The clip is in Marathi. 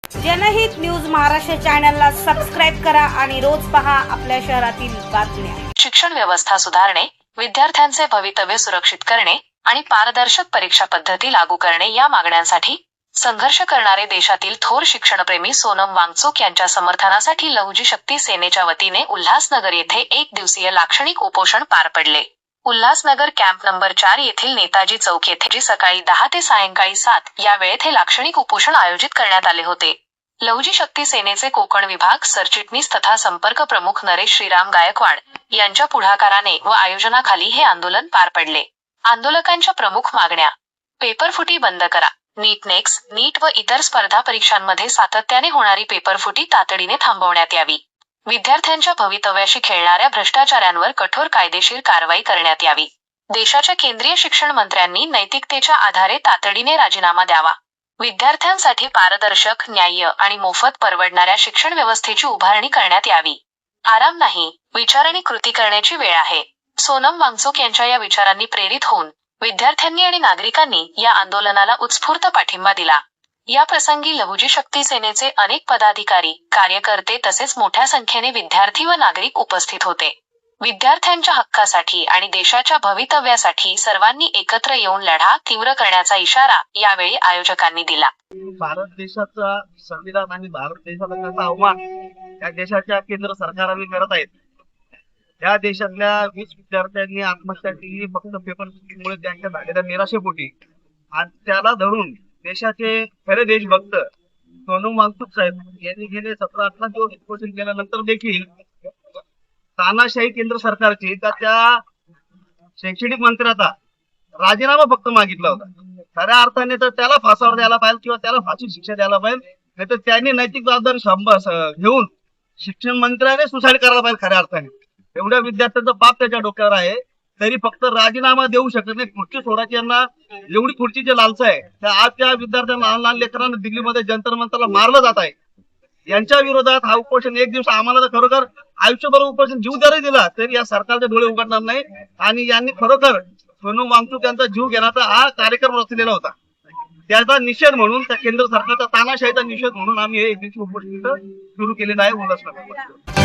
जनहित न्यूज महाराष्ट्र चॅनलला सबस्क्राईब करा आणि रोज पहा आपल्या शहरातील बातम्या। शिक्षण व्यवस्था सुधारणे, विद्यार्थ्यांचे भवितव्य सुरक्षित करणे आणि पारदर्शक परीक्षा पद्धती लागू करणे या मागण्यांसाठी संघर्ष करणारे देशातील थोर शिक्षणप्रेमी सोनम वांगचुक यांच्या समर्थनासाठी लहुजी शक्ती सेनेच्या वतीने उल्हासनगर येथे एक दिवसीय लाक्षणिक उपोषण पार पडले। उल्हासनगर कॅम्प नंबर 4 येथील नेताजी चौक येथे सकाळी 10 ते सायंकाळी 7 या वेळेत हे लाक्षणिक उपोषण आयोजित करण्यात आले होते। लहुजी शक्ती सेनेचे कोकण विभाग सरचिटणीस तथा संपर्क प्रमुख नरेश श्रीराम गायकवाड यांच्या पुढाकाराने व आयोजनाखाली हे आंदोलन पार पडले। आंदोलकांच्या प्रमुख मागण्या: पेपरफुटी बंद करा, नीट व इतर स्पर्धा परीक्षांमध्ये सातत्याने होणारी पेपरफुटी तातडीने थांबवण्यात यावी। विद्यार्थ्यांच्या भवितव्याशी खेळणाऱ्या भ्रष्टाचाऱ्यांवर कठोर कायदेशीर कारवाई करण्यात यावी। देशाच्या केंद्रीय शिक्षण मंत्र्यांनी नैतिकतेच्या आधारे तातडीने राजीनामा द्यावा। विद्यार्थ्यांसाठी पारदर्शक, न्याय्य आणि मोफत परवडणाऱ्या शिक्षण व्यवस्थेची उभारणी करण्यात यावी। आराम नाही, विचार आणि कृती करण्याची वेळ आहे। सोनम वांगचुक यांच्या या विचारांनी प्रेरित होऊन विद्यार्थ्यांनी आणि नागरिकांनी या आंदोलनाला उत्स्फूर्त पाठिंबा दिला। या प्रसंगी लहुजी शक्ती सेनेचे अनेक पदाधिकारी, कार्यकर्ते तसेच मोठ्या संख्येने विद्यार्थी व नागरिक उपस्थित होते। विद्यार्थ्यांच्या हक्कासाठी आणि देशाच्या भवितव्यासाठी सर्वांनी एकत्र येऊन लढा तीव्र करण्याचा इशारा यावेळी आयोजकांनी दिला। भारत देशाचा संविधान आणि भारत देशाचा त्याचा अवमान या देशाच्या केंद्र सरकारने करत आहेत। या देशातल्या 20 विद्यार्थ्यांनी आत्महत्या केली फक्त पेपरफुटीमुळे त्यांच्या झालेल्या निराशेपोटी। आणि त्याला धरून देशाचे खरे देशभक्त सोनम वांगचुक साहेब यांनी गेले 17-18 दिवस उपोषण केल्यानंतर देखील तानाशाही केंद्र सरकारची त्या शैक्षणिक मंत्र्याचा राजीनामा फक्त मागितला होता। खऱ्या अर्थाने तर त्याला फासावर द्यायला पाहिजे किंवा त्याला फाशी शिक्षा द्यायला पाहिजे, नाही तर त्यांनी नैतिक जबाबदारी घेऊन शिक्षण मंत्र्याने सुसाईड करायला पाहिजे। खऱ्या अर्थाने एवढ्या विद्यार्थ्यांचं पाप त्याच्या डोक्यावर आहे, तरी फक्त राजीनामा देऊ शकत नाही। खुर्ची सोडायची यांना एवढी खुर्चीची लालसा आहे। त्या आज त्या विद्यार्थ्यांना, लहान लहान लेकरांना दिल्लीमध्ये जंतर मंतरला मारलं जात आहे। यांच्या विरोधात हा उपोषण एक दिवस आम्हाला तर खरोखर आयुष्यभर उपोषण जीव जरी दिला तरी या सरकारचे डोळे उघडणार नाही। आणि यांनी खरोखर सोनम वांगचुक यांचा जीव घेण्याचा हा कार्यक्रम रचलेला होता। त्याचा निषेध म्हणून, त्या केंद्र सरकारचा तानाशाहीचा निषेध म्हणून आम्ही हे एक दिवशी उपोषण सुरू केलेलं आहे उल्हासनगर।